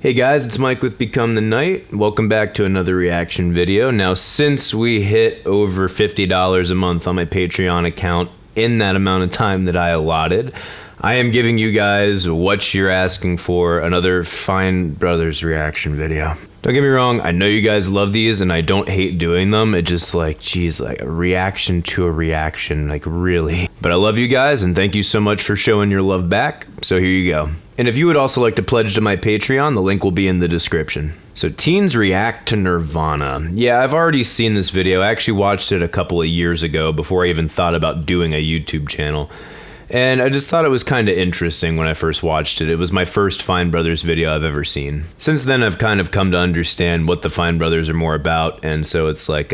Hey guys, it's Mike with Become the Night. Welcome back to another reaction video. Now, since we hit over $50 a month on my Patreon account in that amount of time that I allotted, I am giving you guys what you're asking for, another Fine Brothers reaction video. Don't get me wrong, I know you guys love these and I don't hate doing them. It just like, geez, like a reaction to a reaction, like really. But I love you guys and thank you so much for showing your love back. So here you go. And if you would also like to pledge to my Patreon, the link will be in the description. So teens react to Nirvana. Yeah, I've already seen this video. I actually watched it a couple of years ago before I even thought about doing a YouTube channel. And I just thought it was kind of interesting when I first watched it. It was my first Fine Brothers video I've ever seen. Since then, I've kind of come to understand what the Fine Brothers are more about, and so it's like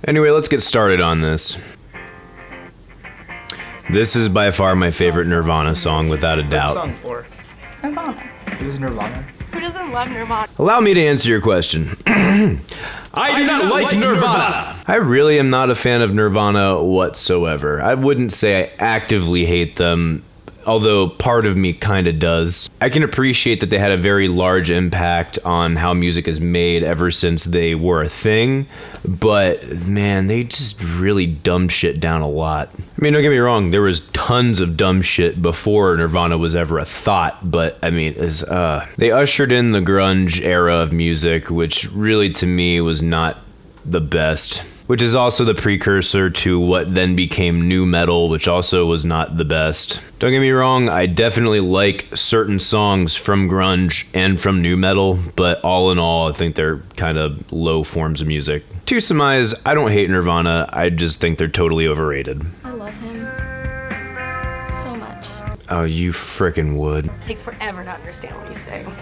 Anyway, let's get started on this. This is by far my favorite Nirvana song, without a doubt. What's the song for? It's Nirvana. This is Nirvana. Who doesn't love Nirvana? Allow me to answer your question. I do not like Nirvana. I really am not a fan of Nirvana whatsoever. I wouldn't say I actively hate them, although part of me kind of does. I can appreciate that they had a very large impact on how music is made ever since they were a thing, but man, they just really dumbed shit down a lot. I mean, don't get me wrong, there was tons of dumb shit before Nirvana was ever a thought, but I mean, they ushered in the grunge era of music, which really to me was not the best. Which is also the precursor to what then became nu metal, which also was not the best. Don't get me wrong, I definitely like certain songs from grunge and from nu metal, but all in all, I think they're kind of low forms of music. To surmise, I don't hate Nirvana, I just think they're totally overrated. I love him so much. Oh, you frickin' would. It takes forever to understand what he's saying.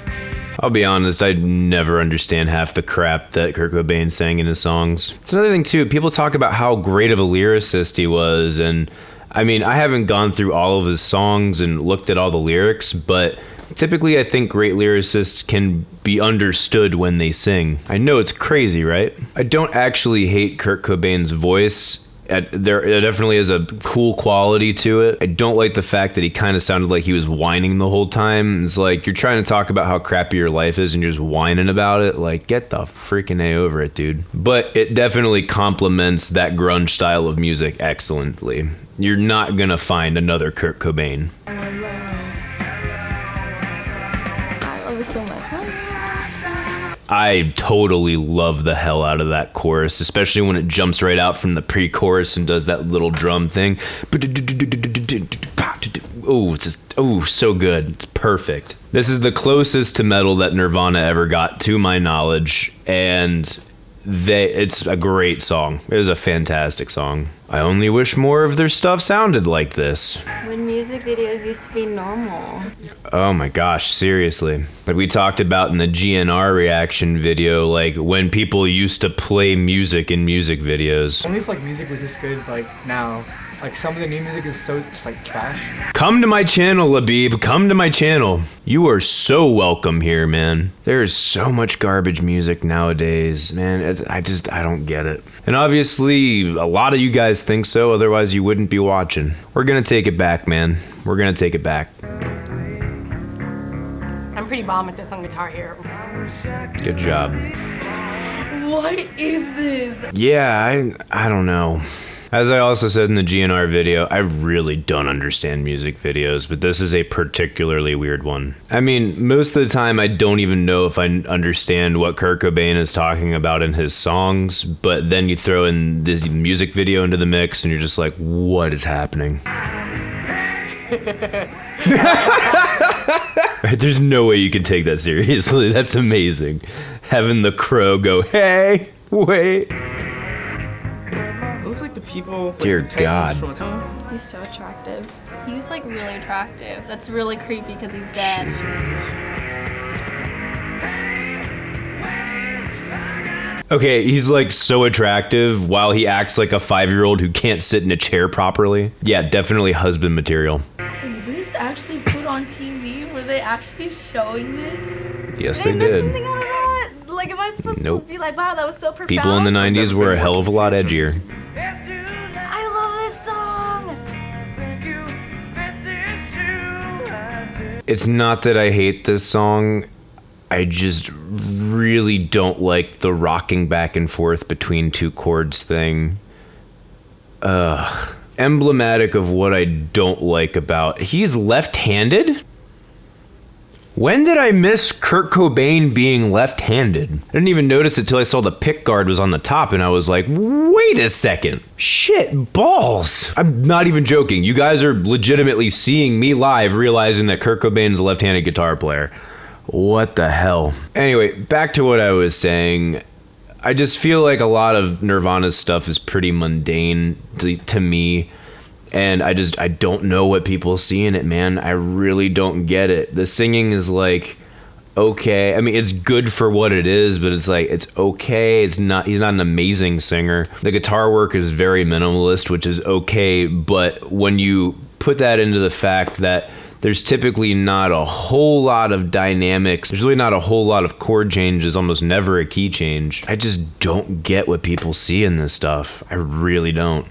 I'll be honest, I never understand half the crap that Kurt Cobain sang in his songs. It's another thing too, people talk about how great of a lyricist he was, and I mean, I haven't gone through all of his songs and looked at all the lyrics, but typically I think great lyricists can be understood when they sing. I know it's crazy, right? I don't actually hate Kurt Cobain's voice. There definitely is a cool quality to it. I don't like the fact that he kind of sounded like he was whining the whole time. It's like you're trying to talk about how crappy your life is and you're just whining about it. Like, get the freaking A over it, dude. But it definitely complements that grunge style of music excellently. You're not gonna find another Kurt Cobain. I love it so much. I totally love the hell out of that chorus, especially when it jumps right out from the pre-chorus and does that little drum thing. Oh, it's just, oh, so good. It's perfect. This is the closest to metal that Nirvana ever got, to my knowledge, and it's a great song. It was a fantastic song. I only wish more of their stuff sounded like this. When music videos used to be normal. Oh my gosh, seriously. Like we talked about in the GNR reaction video, like when people used to play music in music videos. Only if like music was this good like now. Like some of the new music is so just like trash. Come to my channel, Labib. Come to my channel. You are so welcome here, man. There's so much garbage music nowadays, man. I don't get it. And obviously, a lot of you guys think so, otherwise you wouldn't be watching. We're gonna take it back, man. We're gonna take it back. I'm pretty bomb at this on Guitar Hero. Good job. What is this? Yeah, I don't know. As I also said in the GNR video, I really don't understand music videos, but this is a particularly weird one. I mean, most of the time I don't even know if I understand what Kurt Cobain is talking about in his songs, but then you throw in this music video into the mix and you're just like, what is happening? There's no way you can take that seriously. That's amazing. Having the crow go, hey, wait. It looks like the people. Like, dear the Titans God. from He's so attractive. He's like really attractive. That's really creepy because he's dead. Okay, he's like so attractive while he acts like a 5-year-old who can't sit in a chair properly. Yeah, definitely husband material. Is this actually put on TV? Were they actually showing this? Yes, Did they I miss did. something out of that? Like, am I supposed Nope. to be like, wow, that was so profound? People in the 90s were a hell of a lot edgier. I love this song. It's not that I hate this song. I just really don't like the rocking back and forth between two chords thing. Emblematic of what I don't like about... He's left-handed? When did I miss Kurt Cobain being left-handed? I didn't even notice it till I saw the pick guard was on the top and I was like, wait a second. Shit, balls. I'm not even joking. You guys are legitimately seeing me live realizing that Kurt Cobain's a left-handed guitar player. What the hell? Anyway, back to what I was saying. I just feel like a lot of Nirvana's stuff is pretty mundane to me. And I don't know what people see in it, man. I really don't get it. The singing is like, okay. I mean, it's good for what it is, but it's like, it's okay. He's not an amazing singer. The guitar work is very minimalist, which is okay. But when you put that into the fact that there's typically not a whole lot of dynamics, there's really not a whole lot of chord changes, almost never a key change. I just don't get what people see in this stuff. I really don't.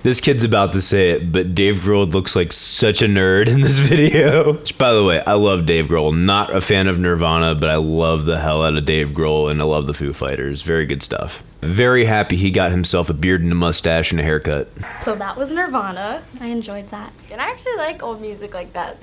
This kid's about to say it, but Dave Grohl looks like such a nerd in this video. Which, by the way, I love Dave Grohl. Not a fan of Nirvana, but I love the hell out of Dave Grohl, and I love the Foo Fighters. Very good stuff. Very happy he got himself a beard and a mustache and a haircut. So that was Nirvana. I enjoyed that. And I actually like old music like that.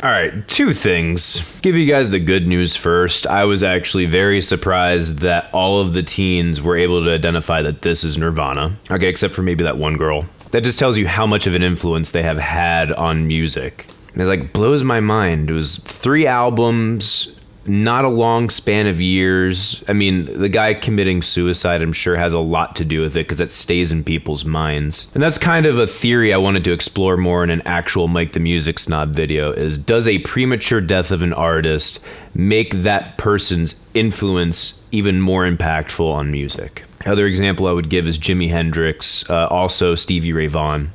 All right, two things. Give you guys the good news first. I was actually very surprised that all of the teens were able to identify that this is Nirvana. Okay, except for maybe that one girl. That just tells you how much of an influence they have had on music. And it like blows my mind. It was 3 albums, not a long span of years. I mean, the guy committing suicide, I'm sure, has a lot to do with it because it stays in people's minds. And that's kind of a theory I wanted to explore more in an actual Mike the Music Snob video, is does a premature death of an artist make that person's influence even more impactful on music? Other example I would give is Jimi Hendrix, also Stevie Ray Vaughan.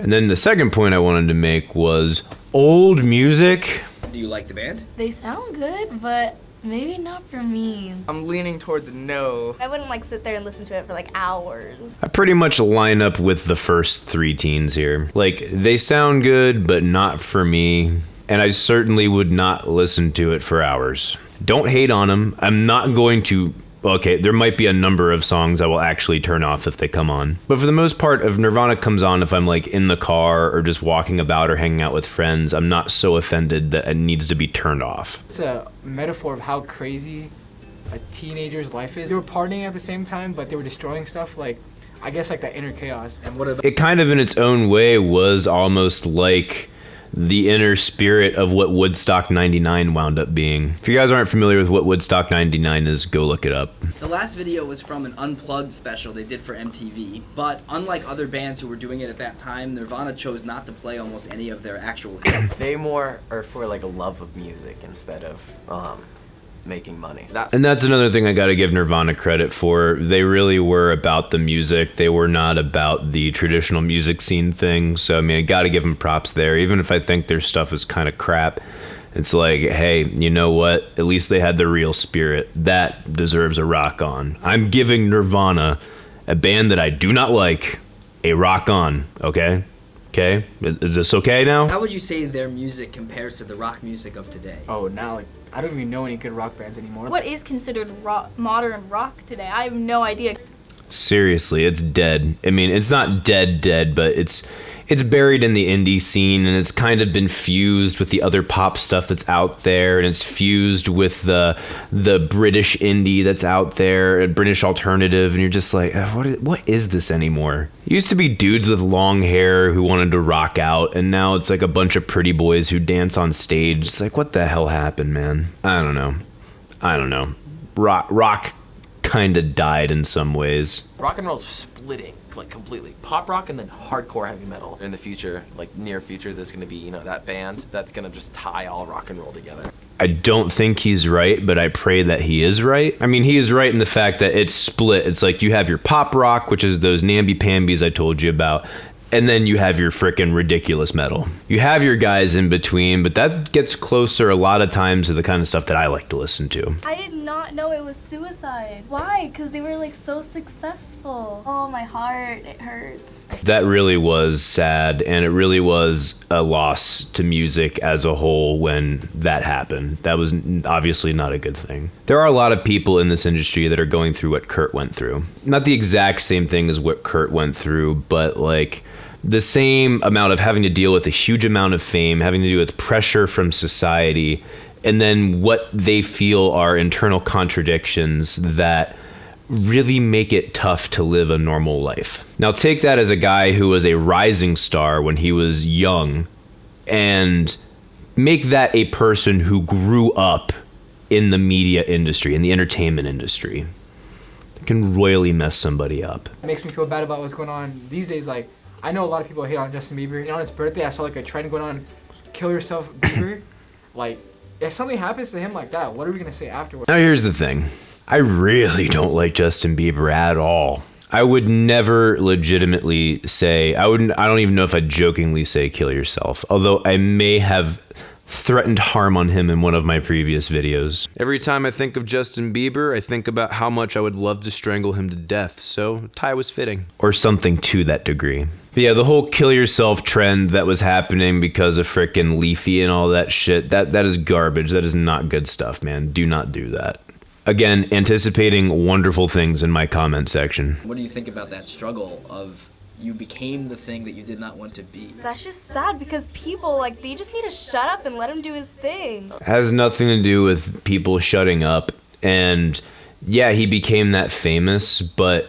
And then the second point I wanted to make was old music. Do you like the band? They sound good, but maybe not for me. I'm leaning towards no. I wouldn't like sit there and listen to it for like hours. I pretty much line up with the first 3 teens here. Like, they sound good, but not for me. And I certainly would not listen to it for hours. Don't hate on them. I'm not going to... Okay, there might be a number of songs I will actually turn off if they come on. But for the most part, if Nirvana comes on, if I'm like in the car or just walking about or hanging out with friends, I'm not so offended that it needs to be turned off. It's a metaphor of how crazy a teenager's life is. They were partying at the same time, but they were destroying stuff, like, I guess like that inner chaos. And what about It kind of in its own way was almost like the inner spirit of what Woodstock 99 wound up being. If you guys aren't familiar with what Woodstock 99 is, go look it up. the last video was from an Unplugged special they did for MTV, but unlike other bands who were doing it at that time, Nirvana chose not to play almost any of their actual hits. They more are for like a love of music instead of making money. And that's another thing I gotta give Nirvana credit for. They really were about the music. They were not about the traditional music scene thing. So, I mean, I gotta give them props there. Even if I think their stuff is kind of crap, it's like, hey, you know what? At least they had the real spirit. That deserves a rock on. I'm giving Nirvana, a band that I do not like, a rock on, okay? Okay? Is this okay now? How would you say their music compares to the rock music of today? Oh, now, like, I don't even know any good rock bands anymore. What is considered modern rock today? I have no idea. Seriously, it's dead. I mean, it's not dead, but it's buried in the indie scene, and it's kind of been fused with the other pop stuff that's out there, and it's fused with the British indie that's out there, British alternative, and you're just like, what is this anymore? It used to be dudes with long hair who wanted to rock out, and now it's like a bunch of pretty boys who dance on stage. It's like, what the hell happened, man? I don't know. Rock kind of died in some ways. Rock and roll's splitting, like, completely. Pop rock and then hardcore heavy metal. In the future, like, near future, there's gonna be, that band that's gonna just tie all rock and roll together. I don't think he's right, but I pray that he is right. I mean, he is right in the fact that it's split. It's like you have your pop rock, which is those namby-pambies I told you about, and then you have your frickin' ridiculous metal. You have your guys in between, but that gets closer a lot of times to the kind of stuff that I like to listen to. I did not know it it was suicide. Why? Because they were like so successful. Oh, my heart, it hurts. That really was sad, and it really was a loss to music as a whole when that happened. That was obviously not a good thing. There are a lot of people in this industry that are going through what Kurt went through. Not the exact same thing as what Kurt went through, but like the same amount of having to deal with a huge amount of fame, having to do with pressure from society, and then what they feel are internal contradictions that really make it tough to live a normal life. Now take that as a guy who was a rising star when he was young, and make that a person who grew up in the media industry, in the entertainment industry. It can royally mess somebody up. It makes me feel bad about what's going on these days. Like, I know a lot of people hate on Justin Bieber. And on his birthday, I saw like a trend going on, kill yourself, Bieber. Like, if something happens to him like that, what are we gonna say afterwards? Now here's the thing. I really don't like Justin Bieber at all. I would never legitimately say, I don't even know if I'd jokingly say kill yourself, although I may have threatened harm on him in one of my previous videos. Every time I think of Justin Bieber, I think about how much I would love to strangle him to death, so tie was fitting. Or something to that degree. But yeah, the whole kill yourself trend that was happening because of frickin' Leafy and all that shit, that is garbage. That is not good stuff, man. Do not do that. Again, anticipating wonderful things in my comment section. What do you think about that struggle of you became the thing that you did not want to be? That's just sad because people, like, they just need to shut up and let him do his thing. It has nothing to do with people shutting up. And yeah, he became that famous, but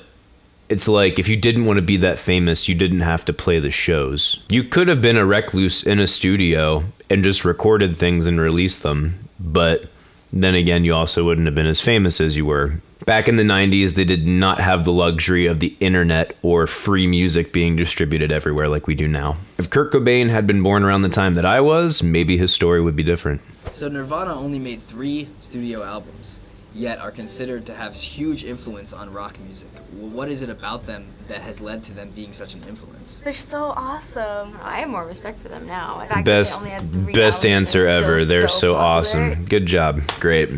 it's like, if you didn't want to be that famous, you didn't have to play the shows. You could have been a recluse in a studio and just recorded things and released them, but then again, you also wouldn't have been as famous as you were. Back in the 90s, they did not have the luxury of the internet or free music being distributed everywhere like we do now. If Kurt Cobain had been born around the time that I was, maybe his story would be different. So Nirvana only made 3 studio albums, yet are considered to have huge influence on rock music. What is it about them that has led to them being such an influence? They're so awesome. I have more respect for them now. The fact that Best they only had 3 best albums, answer they're still ever. They're so popular. awesome. Good job. Great.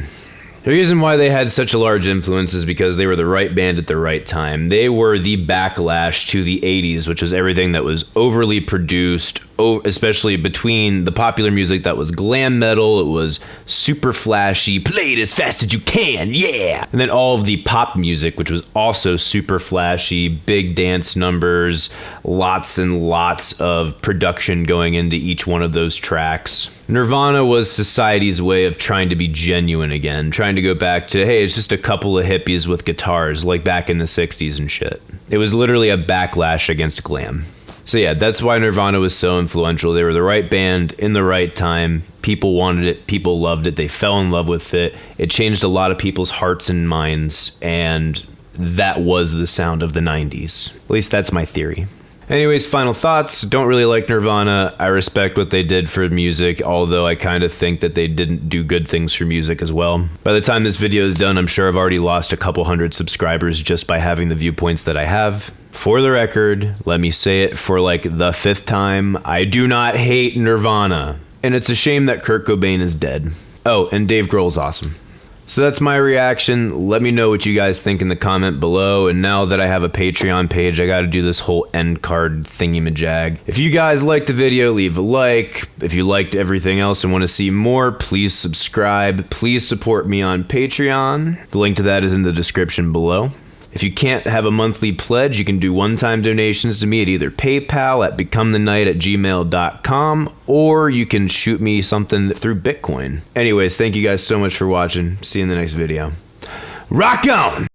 The reason why they had such a large influence is because they were the right band at the right time. They were the backlash to the 80s, which was everything that was overly produced, especially between the popular music that was glam metal, it was super flashy, play it as fast as you can, yeah! And then all of the pop music, which was also super flashy, big dance numbers, lots and lots of production going into each one of those tracks. Nirvana was society's way of trying to be genuine again, trying to go back to, hey, it's just a couple of hippies with guitars, like back in the 60s and shit. It was literally a backlash against glam. So yeah, that's why Nirvana was so influential. They were the right band in the right time. People wanted it, people loved it, they fell in love with it. It changed a lot of people's hearts and minds, and that was the sound of the 90s. At least that's my theory. Anyways, final thoughts. Don't really like Nirvana. I respect what they did for music, although I kind of think that they didn't do good things for music as well. By the time this video is done, I'm sure I've already lost a couple hundred subscribers just by having the viewpoints that I have. For the record, let me say it for like the 5th time, I do not hate Nirvana. And it's a shame that Kurt Cobain is dead. Oh, and Dave Grohl's awesome. So that's my reaction. Let me know what you guys think in the comment below. And now that I have a Patreon page, I gotta do this whole end card thingy-majag. If you guys liked the video, leave a like. If you liked everything else and want to see more, please subscribe. Please support me on Patreon. The link to that is in the description below. If you can't have a monthly pledge, you can do one-time donations to me at either PayPal at becomethenight@gmail.com, or you can shoot me something through Bitcoin. Anyways, thank you guys so much for watching. See you in the next video. Rock on!